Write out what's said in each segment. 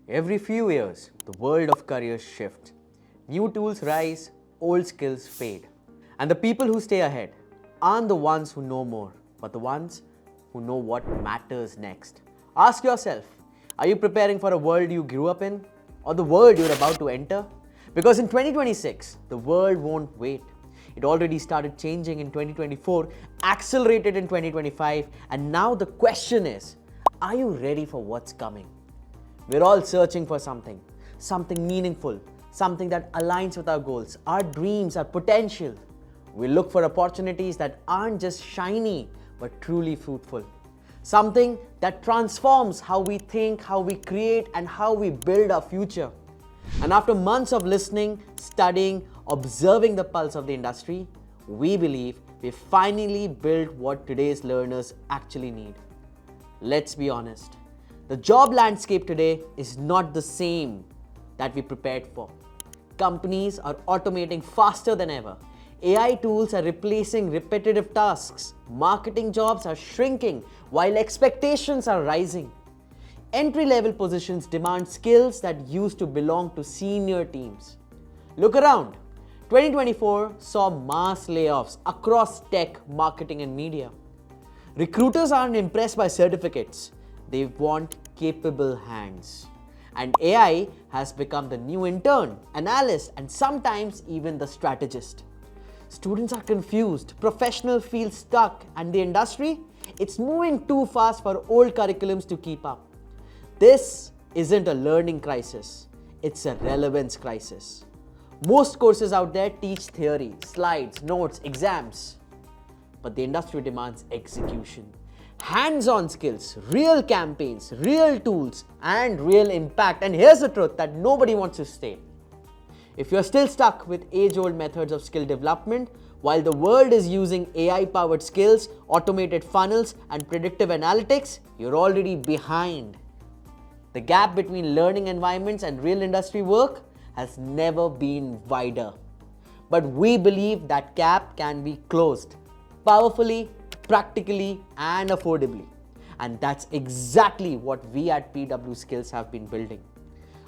Every few years, the world of careers shifts. New tools rise, old skills fade. And the people who stay ahead aren't the ones who know more, but the ones who know what matters next. Ask yourself, are you preparing for a world you grew up in or the world you're about to enter? Because in 2026, the world won't wait. It already started changing in 2024, accelerated in 2025, and now the question is, are you ready for what's coming? We're all searching for something meaningful, something that aligns with our goals, our dreams, our potential. We look for opportunities that aren't just shiny, but truly fruitful. Something that transforms how we think, how we create, and how we build our future. And after months of listening, studying, observing the pulse of the industry, we believe we finally built what today's learners actually need. Let's be honest. The job landscape today is not the same that we prepared for. Companies are automating faster than ever. AI tools are replacing repetitive tasks. Marketing jobs are shrinking while expectations are rising. Entry-level positions demand skills that used to belong to senior teams. Look around. 2024 saw mass layoffs across tech, marketing, and media. Recruiters aren't impressed by certificates. They want capable hands. And AI has become the new intern, analyst, and sometimes even the strategist. Students are confused, professionals feel stuck, and the industry, it's moving too fast for old curriculums to keep up. This isn't a learning crisis, it's a relevance crisis. Most courses out there teach theory, slides, notes, exams. But the industry demands execution. Hands-on skills, real campaigns, real tools, and real impact. And here's the truth that nobody wants to stay. If you're still stuck with age-old methods of skill development, while the world is using AI-powered skills, automated funnels, and predictive analytics, you're already behind. The gap between learning environments and real industry work has never been wider. But we believe that gap can be closed powerfully, practically, and affordably. And that's exactly what we at PW Skills have been building.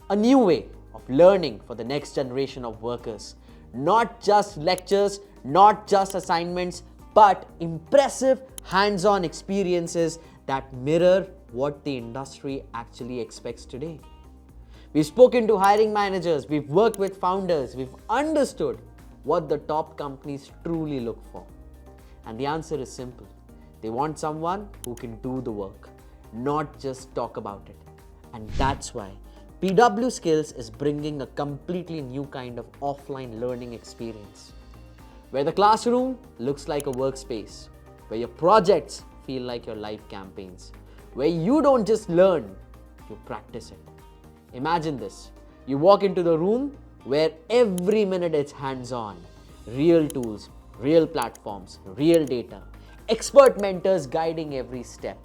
A new way of learning for the next generation of workers. Not just lectures, not just assignments, but impressive hands-on experiences that mirror what the industry actually expects today. We've spoken to hiring managers, we've worked with founders, we've understood what the top companies truly look for. And the answer is simple. They want someone who can do the work, not just talk about it. And that's why PW Skills is bringing a completely new kind of offline learning experience, where the classroom looks like a workspace, where your projects feel like your life campaigns, where you don't just learn, you practice it. Imagine this. You walk into the room where every minute it's hands-on, real tools, real platforms, real data, expert mentors guiding every step.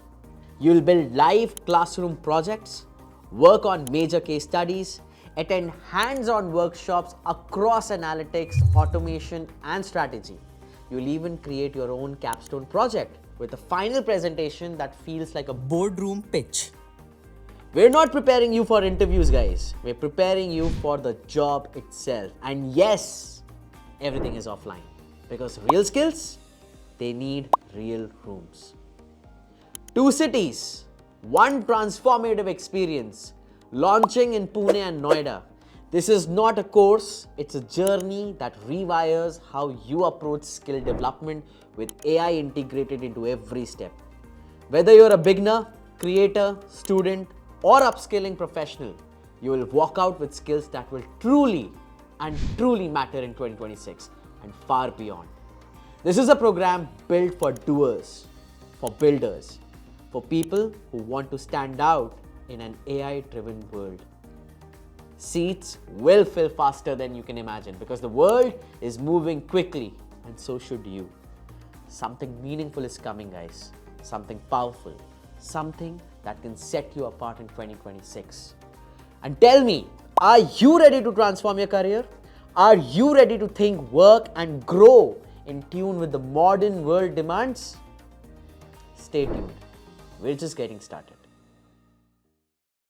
You'll build live classroom projects, work on major case studies, attend hands-on workshops across analytics, automation, and strategy. You'll even create your own capstone project with a final presentation that feels like a boardroom pitch. We're not preparing you for interviews, guys. We're preparing you for the job itself. And yes, everything is offline. Because real skills, they need real rooms. 2 cities, 1 transformative experience, launching in Pune and Noida. This is not a course, it's a journey that rewires how you approach skill development with AI integrated into every step. Whether you're a beginner, creator, student, or upskilling professional, you will walk out with skills that will truly matter in 2026 and far beyond. This is a program built for doers, for builders, for people who want to stand out in an AI-driven world. Seats will fill faster than you can imagine because the world is moving quickly, and so should you. Something meaningful is coming, guys. Something powerful. Something that can set you apart in 2026. And tell me, are you ready to transform your career? Are you ready to think, work, and grow in tune with the modern world demands? Stay tuned. We're just getting started.